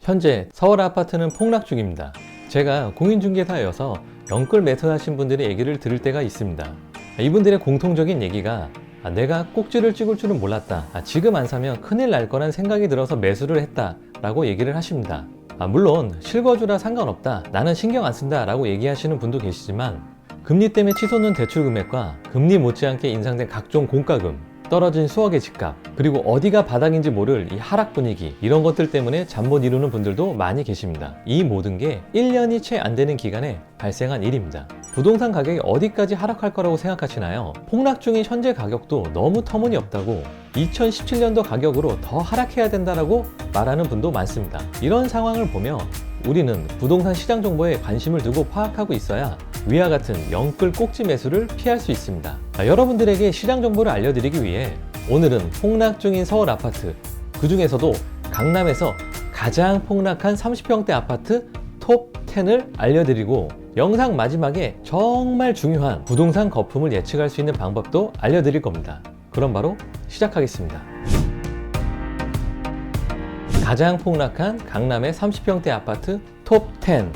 현재 서울 아파트는 폭락 중입니다. 제가 공인중개사여서 영끌 매수하신 분들의 얘기를 들을 때가 있습니다. 이분들의 공통적인 얘기가 내가 꼭지를 찍을 줄은 몰랐다. 지금 안 사면 큰일 날 거란 생각이 들어서 매수를 했다 라고 얘기를 하십니다. 물론 실거주라 상관없다, 나는 신경 안 쓴다 라고 얘기하시는 분도 계시지만 금리 때문에 치솟는 대출 금액과 금리 못지않게 인상된 각종 공과금, 떨어진 수억의 집값, 그리고 어디가 바닥인지 모를 이 하락 분위기, 이런 것들 때문에 잠 못 이루는 분들도 많이 계십니다. 이 모든 게 1년이 채 안 되는 기간에 발생한 일입니다. 부동산 가격이 어디까지 하락할 거라고 생각하시나요? 폭락 중인 현재 가격도 너무 터무니없다고 2017년도 가격으로 더 하락해야 된다라고 말하는 분도 많습니다. 이런 상황을 보며 우리는 부동산 시장 정보에 관심을 두고 파악하고 있어야 위와 같은 영끌 꼭지 매수를 피할 수 있습니다. 여러분들에게 시장 정보를 알려드리기 위해 오늘은 폭락 중인 서울 아파트, 그 중에서도 강남에서 가장 폭락한 30평대 아파트 톱 10을 알려드리고, 영상 마지막에 정말 중요한 부동산 거품을 예측할 수 있는 방법도 알려드릴 겁니다. 그럼 바로 시작하겠습니다. 가장 폭락한 강남의 30평대 아파트 톱 10.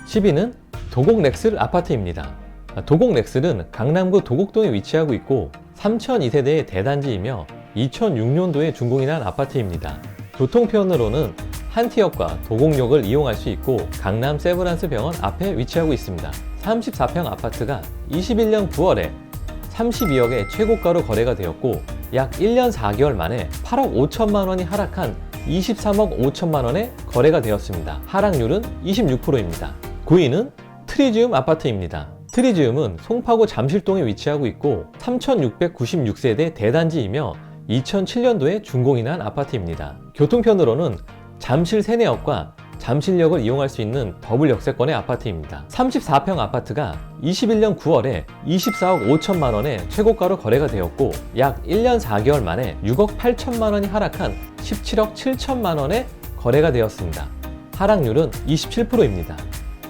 10위는 도곡렉슬 아파트입니다. 도곡렉슬은 강남구 도곡동에 위치하고 있고 3002세대의 대단지이며 2006년도에 준공이 난 아파트입니다. 교통편으로는 한티역과 도곡역을 이용할 수 있고 강남 세브란스 병원 앞에 위치하고 있습니다. 34평 아파트가 21년 9월에 32억의 최고가로 거래가 되었고 약 1년 4개월 만에 8억 5천만 원이 하락한 23억 5천만 원에 거래가 되었습니다. 하락률은 26%입니다. 9위는 트리지움 아파트입니다. 트리지움은 송파구 잠실동에 위치하고 있고 3696세대 대단지이며 2007년도에 준공이 난 아파트입니다. 교통편으로는 잠실 세내역과 잠실역을 이용할 수 있는 더블 역세권의 아파트입니다. 34평 아파트가 21년 9월에 24억 5천만 원에 최고가로 거래가 되었고 약 1년 4개월 만에 6억 8천만 원이 하락한 17억 7천만 원에 거래가 되었습니다. 하락률은 27%입니다.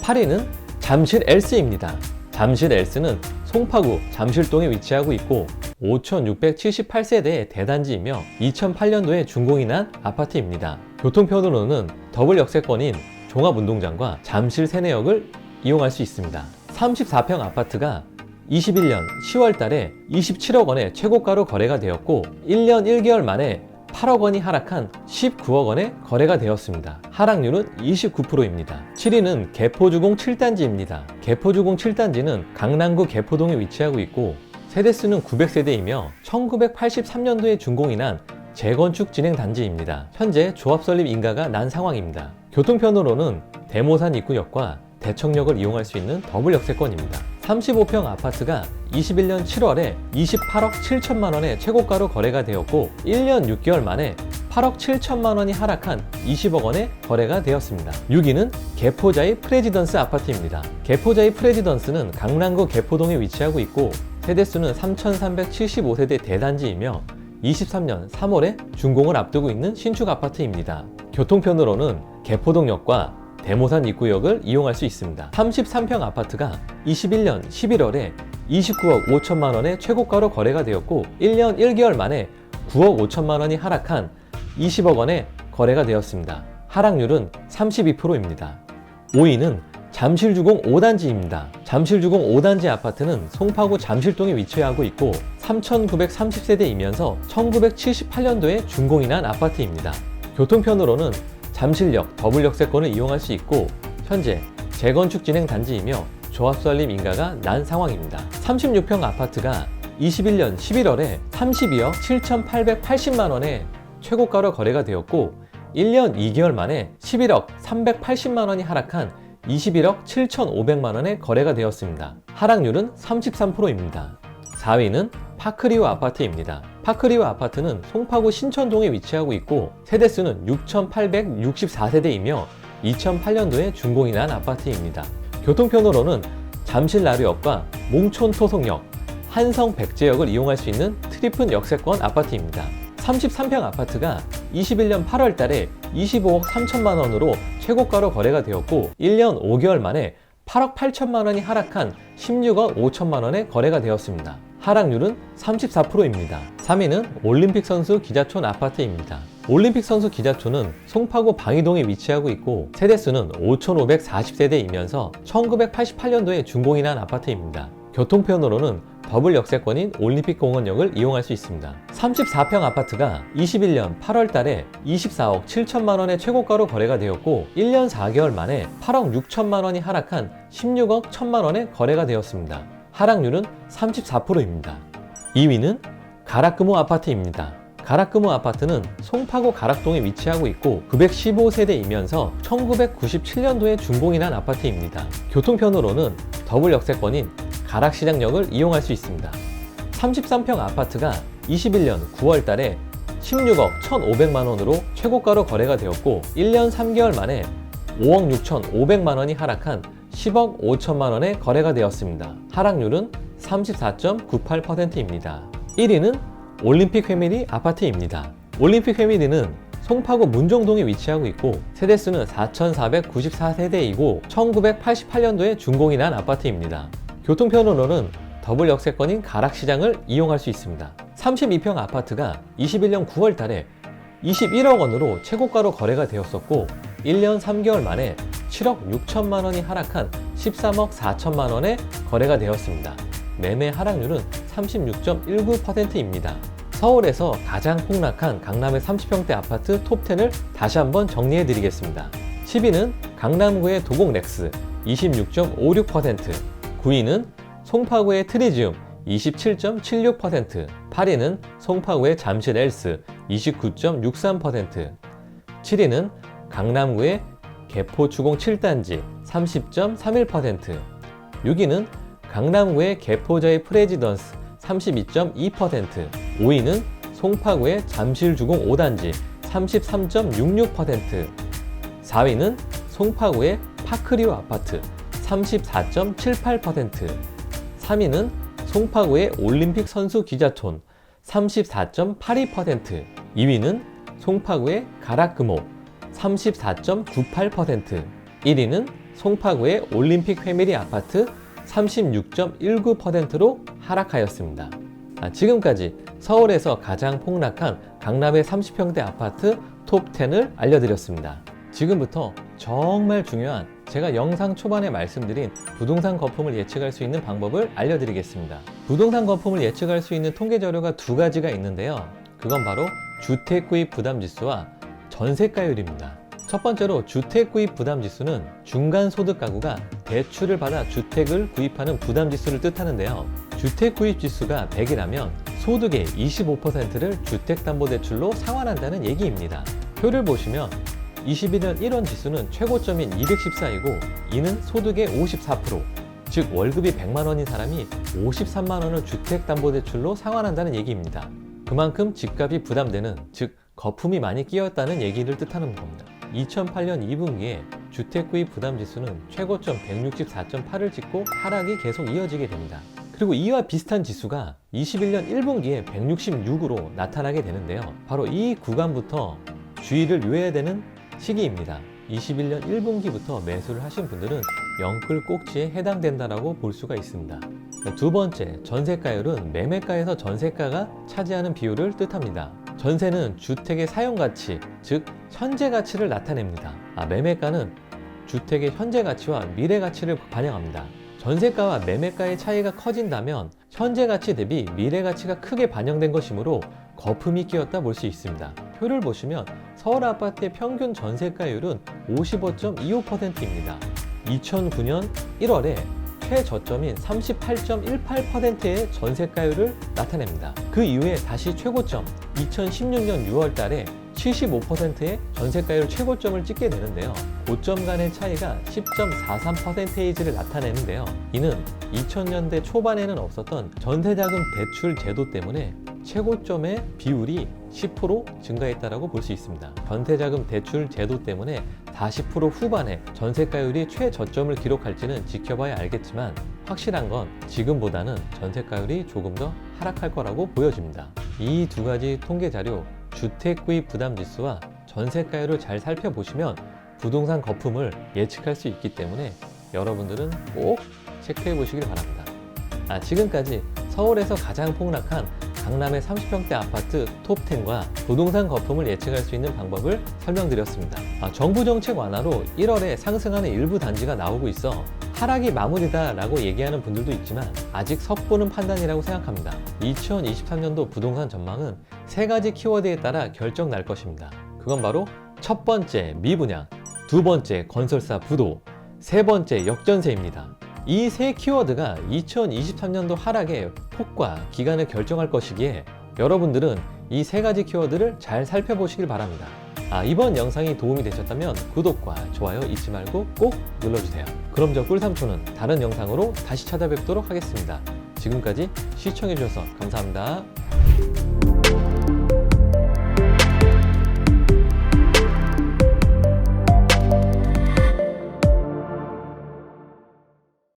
8위는 잠실 엘스입니다. 잠실 엘스는 송파구 잠실동에 위치하고 있고 5678세대의 대단지이며 2008년도에 준공이 난 아파트입니다. 교통편으로는 더블 역세권인 종합운동장과 잠실 세내역을 이용할 수 있습니다. 34평 아파트가 21년 10월 달에 27억 원에 최고가로 거래가 되었고 1년 1개월 만에 8억 원이 하락한 19억 원에 거래가 되었습니다. 하락률은 29%입니다. 7위는 개포주공 7단지입니다. 개포주공 7단지는 강남구 개포동에 위치하고 있고 세대수는 900세대이며 1983년도에 준공이 난 재건축 진행 단지입니다. 현재 조합 설립 인가가 난 상황입니다. 교통편으로는 대모산 입구역과 대청역을 이용할 수 있는 더블 역세권입니다. 35평 아파트가 21년 7월에 28억 7천만 원에 최고가로 거래가 되었고 1년 6개월 만에 8억 7천만 원이 하락한 20억 원에 거래가 되었습니다. 6위는 개포자이 프레지던스 아파트입니다. 개포자이 프레지던스는 강남구 개포동에 위치하고 있고 세대수는 3375세대 대단지이며 23년 3월에 준공을 앞두고 있는 신축 아파트입니다. 교통편으로는 개포동역과 대모산 입구역을 이용할 수 있습니다. 33평 아파트가 21년 11월에 29억 5천만 원의 최고가로 거래가 되었고 1년 1개월 만에 9억 5천만 원이 하락한 20억 원에 거래가 되었습니다. 하락률은 32%입니다. 5위는 잠실주공 5단지입니다. 잠실주공 5단지 아파트는 송파구 잠실동에 위치하고 있고 3930세대이면서 1978년도에 준공이 난 아파트입니다. 교통편으로는 잠실역 더블 역세권을 이용할 수 있고 현재 재건축 진행 단지이며 조합 설립 인가가 난 상황입니다. 36평 아파트가 21년 11월에 32억 7,880만 원에 최고가로 거래가 되었고 1년 2개월 만에 11억 380만 원이 하락한 21억 7,500만 원에 거래가 되었습니다. 하락률은 33%입니다. 4위는 파크리오 아파트입니다. 파크리오 아파트는 송파구 신천동에 위치하고 있고 세대수는 6,864세대이며 2008년도에 준공이 난 아파트입니다. 교통편으로는 잠실 나루역과 몽촌토송역, 한성 백제역을 이용할 수 있는 트리플 역세권 아파트입니다. 33평 아파트가 21년 8월 달에 25억 3천만 원으로 최고가로 거래가 되었고 1년 5개월 만에 8억 8천만 원이 하락한 16억 5천만 원에 거래가 되었습니다. 하락률은 34%입니다. 3위는 올림픽 선수 기자촌 아파트입니다. 올림픽 선수 기자촌은 송파구 방이동에 위치하고 있고 세대수는 5,540세대이면서 1988년도에 준공이 난 아파트입니다. 교통편으로는 더블 역세권인 올림픽공원역을 이용할 수 있습니다. 34평 아파트가 21년 8월 달에 24억 7천만 원의 최고가로 거래가 되었고 1년 4개월 만에 8억 6천만 원이 하락한 16억 1천만 원에 거래가 되었습니다. 하락률은 34%입니다. 2위는 가락금호 아파트입니다. 가락금호 아파트는 송파구 가락동에 위치하고 있고 915세대이면서 1997년도에 준공이 난 아파트입니다. 교통편으로는 더블 역세권인 가락시장역을 이용할 수 있습니다. 33평 아파트가 21년 9월 달에 16억 1,500만 원으로 최고가로 거래가 되었고 1년 3개월 만에 5억 6,500만 원이 하락한 10억 5천만 원에 거래가 되었습니다. 하락률은 34.98%입니다. 1위는 올림픽 회밀리 아파트입니다. 올림픽 회밀리는 송파구 문종동에 위치하고 있고 세대수는 4,494세대이고 1988년도에 준공이 난 아파트입니다. 교통편으로는 더블 역세권인 가락시장을 이용할 수 있습니다. 32평 아파트가 21년 9월 달에 21억 원으로 최고가로 거래가 되었었고 1년 3개월 만에 7억 6천만 원이 하락한 13억 4천만 원에 거래가 되었습니다. 매매 하락률은 36.19%입니다. 서울에서 가장 폭락한 강남의 30평대 아파트 톱10을 다시 한번 정리해 드리겠습니다. 10위는 강남구의 도곡렉스 26.56%, 9위는 송파구의 트리지움 27.76%, 8위는 송파구의 잠실 엘스 29.63%, 7위는 강남구의 개포주공 7단지 30.31%, 6위는 강남구의 개포저의 프레지던스 32.2%, 5위는 송파구의 잠실주공 5단지 33.66%, 4위는 송파구의 파크리오 아파트 34.78%, 3위는 송파구의 올림픽 선수 기자촌 34.82%, 2위는 송파구의 가락금호 34.98%, 1위는 송파구의 올림픽 회밀리 아파트 36.19%로 하락하였습니다. 지금까지 서울에서 가장 폭락한 강남의 30평대 아파트 톱10을 알려드렸습니다. 지금부터 정말 중요한 제가 영상 초반에 말씀드린 부동산 거품을 예측할 수 있는 방법을 알려드리겠습니다. 부동산 거품을 예측할 수 있는 통계 자료가 두 가지가 있는데요. 그건 바로 주택구입 부담지수와 전세가율입니다. 첫 번째로 주택구입 부담지수는 중간소득 가구가 대출을 받아 주택을 구입하는 부담지수를 뜻하는데요. 주택구입지수가 100이라면 소득의 25%를 주택담보대출로 상환한다는 얘기입니다. 표를 보시면 21년 1원 지수는 최고점인 214이고 이는 소득의 54%, 즉 월급이 100만 원인 사람이 53만 원을 주택담보대출로 상환한다는 얘기입니다. 그만큼 집값이 부담되는, 즉 거품이 많이 끼었다는 얘기를 뜻하는 겁니다. 2008년 2분기에 주택구입 부담지수는 최고점 164.8을 찍고 하락이 계속 이어지게 됩니다. 그리고 이와 비슷한 지수가 21년 1분기에 166으로 나타나게 되는데요. 바로 이 구간부터 주의를 요해야 되는 시기입니다. 21년 1분기부터 매수를 하신 분들은 영끌 꼭지에 해당된다고 볼 수가 있습니다. 두 번째, 전세가율은 매매가에서 전세가가 차지하는 비율을 뜻합니다. 전세는 주택의 사용가치, 즉 현재 가치를 나타냅니다. 매매가는 주택의 현재 가치와 미래 가치를 반영합니다. 전세가와 매매가의 차이가 커진다면 현재 가치 대비 미래 가치가 크게 반영된 것이므로 거품이 끼었다 볼 수 있습니다. 표를 보시면 서울 아파트의 평균 전세가율은 55.25%입니다. 2009년 1월에 최저점인 38.18%의 전세가율을 나타냅니다. 그 이후에 다시 최고점 2016년 6월 달에 75%의 전세가율 최고점을 찍게 되는데요. 고점 간의 차이가 10.43%를 나타내는데요. 이는 2000년대 초반에는 없었던 전세자금 대출 제도 때문에 최고점의 비율이 10% 증가했다고 볼 수 있습니다. 전세자금 대출 제도 때문에 40% 후반에 전세가율이 최저점을 기록할지는 지켜봐야 알겠지만 확실한 건 지금보다는 전세가율이 조금 더 하락할 거라고 보여집니다. 이 두 가지 통계 자료, 주택구입 부담지수와 전세가율을 잘 살펴보시면 부동산 거품을 예측할 수 있기 때문에 여러분들은 꼭 체크해 보시길 바랍니다. 지금까지 서울에서 가장 폭락한 강남의 30평대 아파트 톱10과 부동산 거품을 예측할 수 있는 방법을 설명드렸습니다. 정부 정책 완화로 1월에 상승하는 일부 단지가 나오고 있어 하락이 마무리다 라고 얘기하는 분들도 있지만 아직 섣부른 판단이라고 생각합니다. 2023년도 부동산 전망은 3가지 키워드에 따라 결정 날 것입니다. 그건 바로 첫 번째 미분양, 두 번째 건설사 부도, 세 번째 역전세입니다. 이 세 키워드가 2023년도 하락의 폭과 기간을 결정할 것이기에 여러분들은 이 3가지 키워드를 잘 살펴보시길 바랍니다. 이번 영상이 도움이 되셨다면 구독과 좋아요 잊지 말고 꼭 눌러주세요. 그럼 저 꿀삼촌은 다른 영상으로 다시 찾아뵙도록 하겠습니다. 지금까지 시청해주셔서 감사합니다.